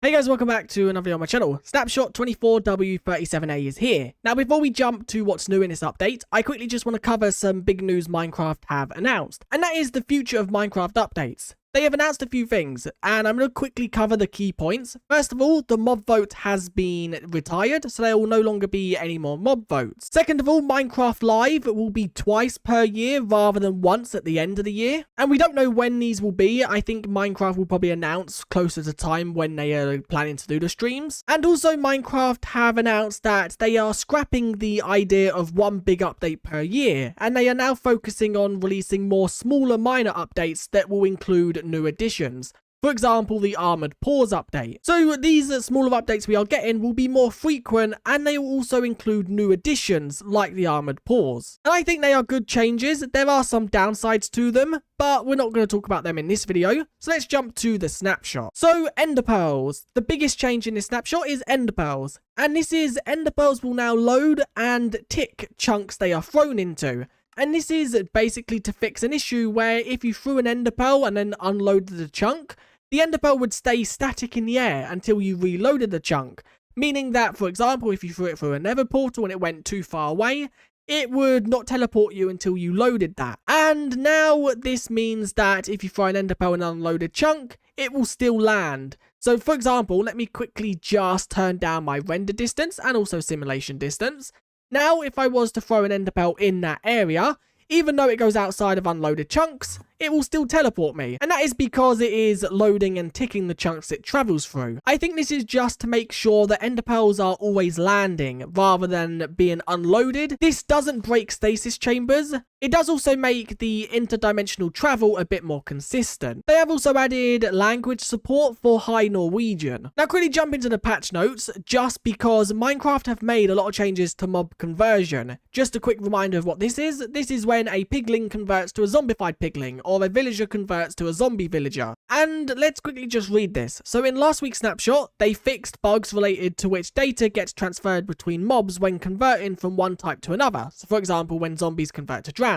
Hey guys, welcome back to another video on my channel. Snapshot 24W37A is here. Now before we jump to what's new in this update, I quickly just want to cover some big news Minecraft have announced. And that is the future of Minecraft updates. They have announced a few things, and I'm going to quickly cover the key points. First of all, the mob vote has been retired, so there will no longer be any more mob votes. Second of all, Minecraft Live will be twice per year rather than once at the end of the year. And we don't know when these will be. I think Minecraft will probably announce closer to time when they are planning to do the streams. And also, Minecraft have announced that they are scrapping the idea of one big update per year, and they are now focusing on releasing more smaller minor updates that will include new additions. For example, the Armored Paws update. So these smaller updates we are getting will be more frequent, and they will also include new additions like the Armored Paws. And I think they are good changes. There are some downsides to them, but we're not going to talk about them in this video. So let's jump to the snapshot. So enderpearls. The biggest change in this snapshot is enderpearls. And this is enderpearls will now load and tick chunks they are thrown into. And this is basically to fix an issue where if you threw an enderpearl and then unloaded the chunk, the enderpearl would stay static in the air until you reloaded the chunk. Meaning that, for example, if you threw it through a nether portal and it went too far away, it would not teleport you until you loaded that. And now this means that if you throw an enderpearl and unload a chunk, it will still land. So for example, let me quickly just turn down my render distance and also simulation distance. Now, if I was to throw an enderpearl in that area, even though it goes outside of unloaded chunks, it will still teleport me. And that is because it is loading and ticking the chunks it travels through. I think this is just to make sure that enderpearls are always landing rather than being unloaded. This doesn't break stasis chambers. It does also make the interdimensional travel a bit more consistent. They have also added language support for High Norwegian. Now quickly jump into the patch notes, just because Minecraft have made a lot of changes to mob conversion. Just a quick reminder of what this is. This is when a pigling converts to a zombified pigling, or a villager converts to a zombie villager. And let's quickly just read this. So in last week's snapshot, they fixed bugs related to which data gets transferred between mobs when converting from one type to another. So for example, when zombies convert to drowns.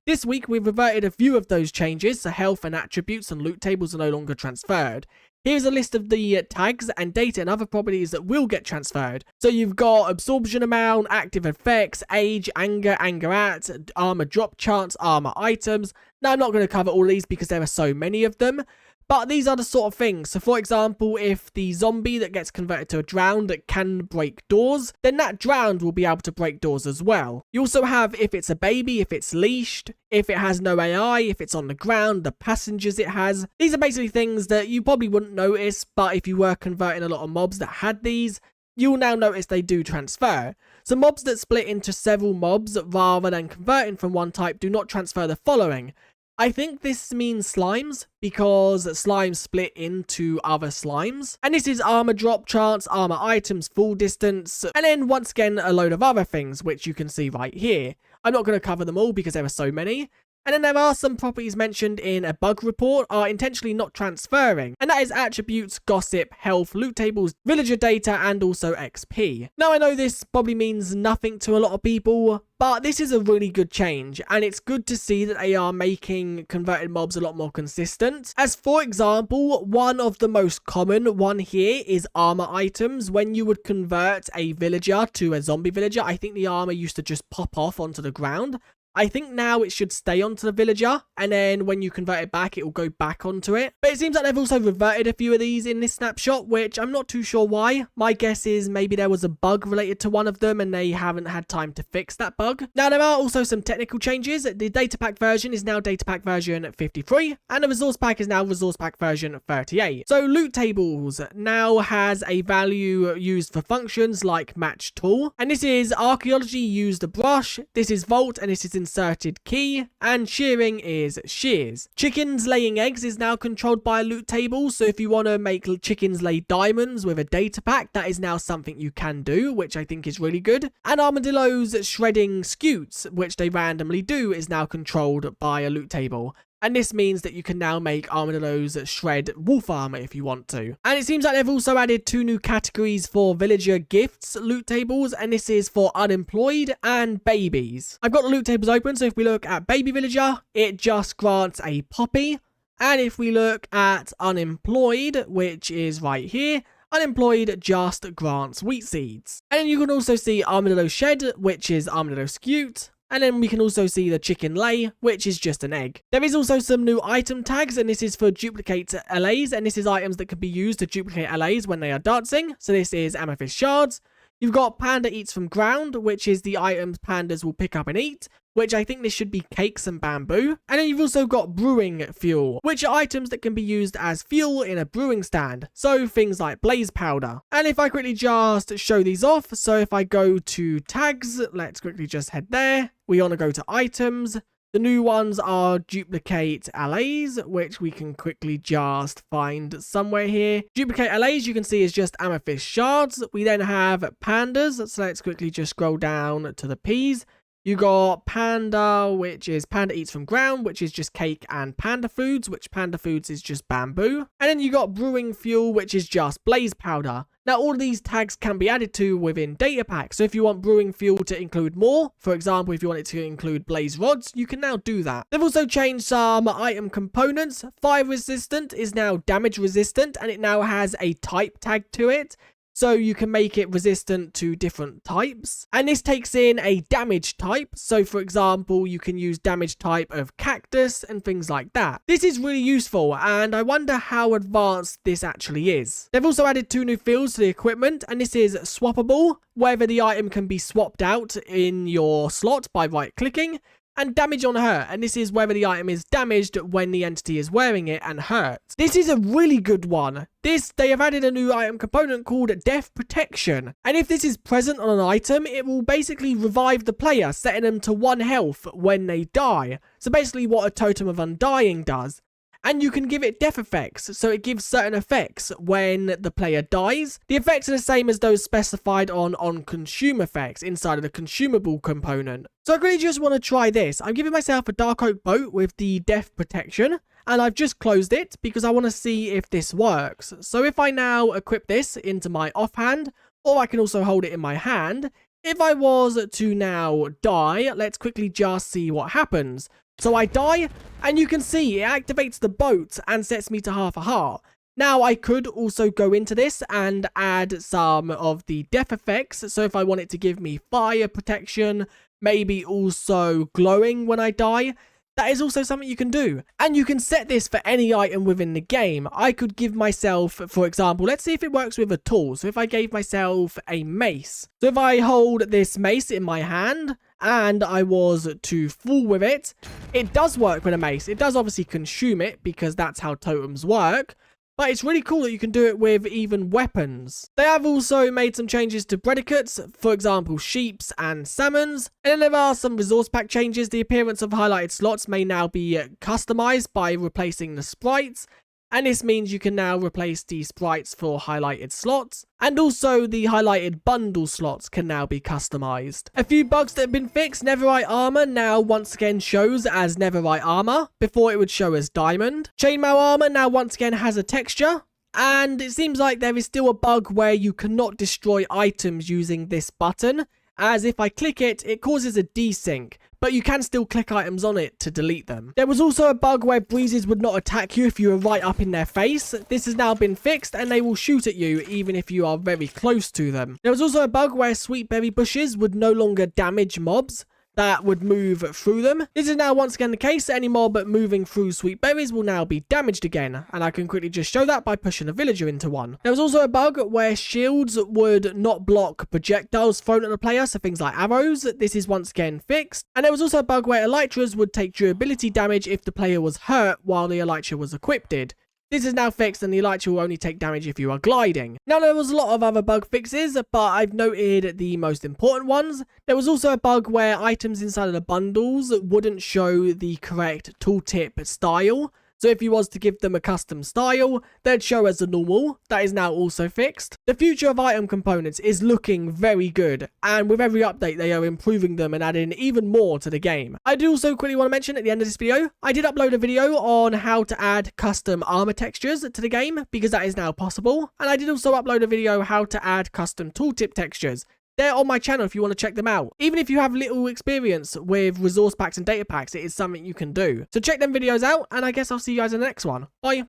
This week, we've reverted a few of those changes, so health and attributes and loot tables are no longer transferred. Here's a list of the tags and data and other properties that will get transferred. So you've got absorption amount, active effects, age, anger, anger at, armor drop chance, armor items. Now I'm not going to cover all these because there are so many of them. But these are the sort of things. So for example, if the zombie that gets converted to a drowned can break doors, then that drowned will be able to break doors as well. You also have if it's a baby, if it's leashed, if it has no AI, if it's on the ground, the passengers it has. These are basically things that you probably wouldn't notice, but if you were converting a lot of mobs that had these, you'll now notice they do transfer. So mobs that split into several mobs rather than converting from one type do not transfer the following. I think this means slimes, because slimes split into other slimes. And this is armor drop chance, armor items, full distance, and then once again a load of other things, which you can see right here. I'm not going to cover them all because there are so many. And then there are some properties mentioned in a bug report are intentionally not transferring. And that is attributes, gossip, health, loot tables, villager data, and also XP. Now I know this probably means nothing to a lot of people, but this is a really good change. And it's good to see that they are making converted mobs a lot more consistent. As for example, one of the most common one here is armor items. When you would convert a villager to a zombie villager, I think the armor used to just pop off onto the ground. I think now it should stay onto the villager, and then when you convert it back, it will go back onto it. But it seems like they've also reverted a few of these in this snapshot, which I'm not too sure why. My guess is maybe there was a bug related to one of them, and they haven't had time to fix that bug. Now, there are also some technical changes. The data pack version is now data pack version 53, and the resource pack is now resource pack version 38. So loot tables now has a value used for functions like match tool, and this is archaeology used a brush, this is vault, and this is inserted key, and shearing is shears. Chickens laying eggs is now controlled by a loot table, so if you want to make chickens lay diamonds with a data pack, that is now something you can do, which I think is really good. And armadillos shredding scutes, which they randomly do, is now controlled by a loot table. And this means that you can now make armadillos shred wolf armor if you want to. And it seems like they've also added 2 new categories for villager gifts loot tables, and this is for unemployed and babies. I've got the loot tables open, so if we look at baby villager, it just grants a poppy. And if we look at unemployed, which is right here, unemployed just grants wheat seeds. And then you can also see armadillo shed, which is armadillo scute. And then we can also see the chicken lay, which is just an egg. There is also some new item tags, and this is for duplicate LAs, and this is items that can be used to duplicate LAs when they are dancing. So this is amethyst shards. You've got panda eats from ground, which is the items pandas will pick up and eat, which I think this should be cakes and bamboo. And then you've also got brewing fuel, which are items that can be used as fuel in a brewing stand. So things like blaze powder. And if I quickly just show these off, so if I go to tags, let's quickly just head there. We want to go to items. The new ones are duplicate LAs, which we can quickly just find somewhere here. Duplicate LAs you can see is just amethyst shards. We then have pandas, so let's quickly just scroll down to the P's. You got panda, which is panda eats from ground, which is just cake and panda foods, which panda foods is just bamboo. And then you got brewing fuel, which is just blaze powder. Now, all of these tags can be added to within data packs. So if you want brewing fuel to include more, for example, if you want it to include blaze rods, you can now do that. They've also changed some item components. Fire resistant is now damage resistant, and it now has a type tag to it. So you can make it resistant to different types. And this takes in a damage type. So for example, you can use damage type of cactus and things like that. This is really useful, and I wonder how advanced this actually is. They've also added 2 new fields to the equipment, and this is swappable, whether the item can be swapped out in your slot by right clicking, and damage on hurt, and this is whether the item is damaged when the entity is wearing it and hurt. This is a really good one. They have added a new item component called death protection, and if this is present on an item, it will basically revive the player, setting them to 1 health when they die. So basically what a totem of undying does. And you can give it death effects, so it gives certain effects when the player dies. The effects are the same as those specified on consume effects inside of the consumable component. So I really just want to try this. I'm giving myself a dark oak boat with the death protection, and I've just closed it because I want to see if this works. So if I now equip this into my offhand, or I can also hold it in my hand, if I was to now die, let's quickly just see what happens. So I die, and you can see it activates the boat and sets me to half a heart. Now, I could also go into this and add some of the death effects. So if I want it to give me fire protection, maybe also glowing when I die, that is also something you can do. And you can set this for any item within the game. I could give myself, for example, let's see if it works with a tool. So if I gave myself a mace. So if I hold this mace in my hand and I was to fall with it, it does work with a mace. It does obviously consume it because that's how totems work. But it's really cool that you can do it with even weapons. They have also made some changes to predicates, for example, sheeps and salmons. And then there are some resource pack changes. The appearance of highlighted slots may now be customized by replacing the sprites. And this means you can now replace the sprites for highlighted slots. And also the highlighted bundle slots can now be customized. A few bugs that have been fixed. Netherite armor now once again shows as netherite armor. Before it would show as diamond. Chainmail armor now once again has a texture. And it seems like there is still a bug where you cannot destroy items using this button. As if I click it, it causes a desync. But you can still click items on it to delete them. There was also a bug where breezes would not attack you if you were right up in their face. This has now been fixed and they will shoot at you even if you are very close to them. There was also a bug where sweet berry bushes would no longer damage mobs that would move through them. This is now once again the case. Any mob moving through sweet berries will now be damaged again, and I can quickly just show that by pushing a villager into one. There was also a bug where shields would not block projectiles thrown at the player, so things like arrows. This is once again fixed. And there was also a bug where elytras would take durability damage if the player was hurt while the elytra was equipped. This is now fixed and the elytra will only take damage if you are gliding. Now there was a lot of other bug fixes, but I've noted the most important ones. There was also a bug where items inside of the bundles wouldn't show the correct tooltip style. So if you was to give them a custom style, they'd show as the normal. That is now also fixed. The future of item components is looking very good, and with every update they are improving them and adding even more to the game. I do also quickly want to mention at the end of this video, I did upload a video on how to add custom armor textures to the game, because that is now possible. And I did also upload a video how to add custom tooltip textures. They're on my channel if you want to check them out. Even if you have little experience with resource packs and data packs, it is something you can do. So check them videos out, and I guess I'll see you guys in the next one. Bye.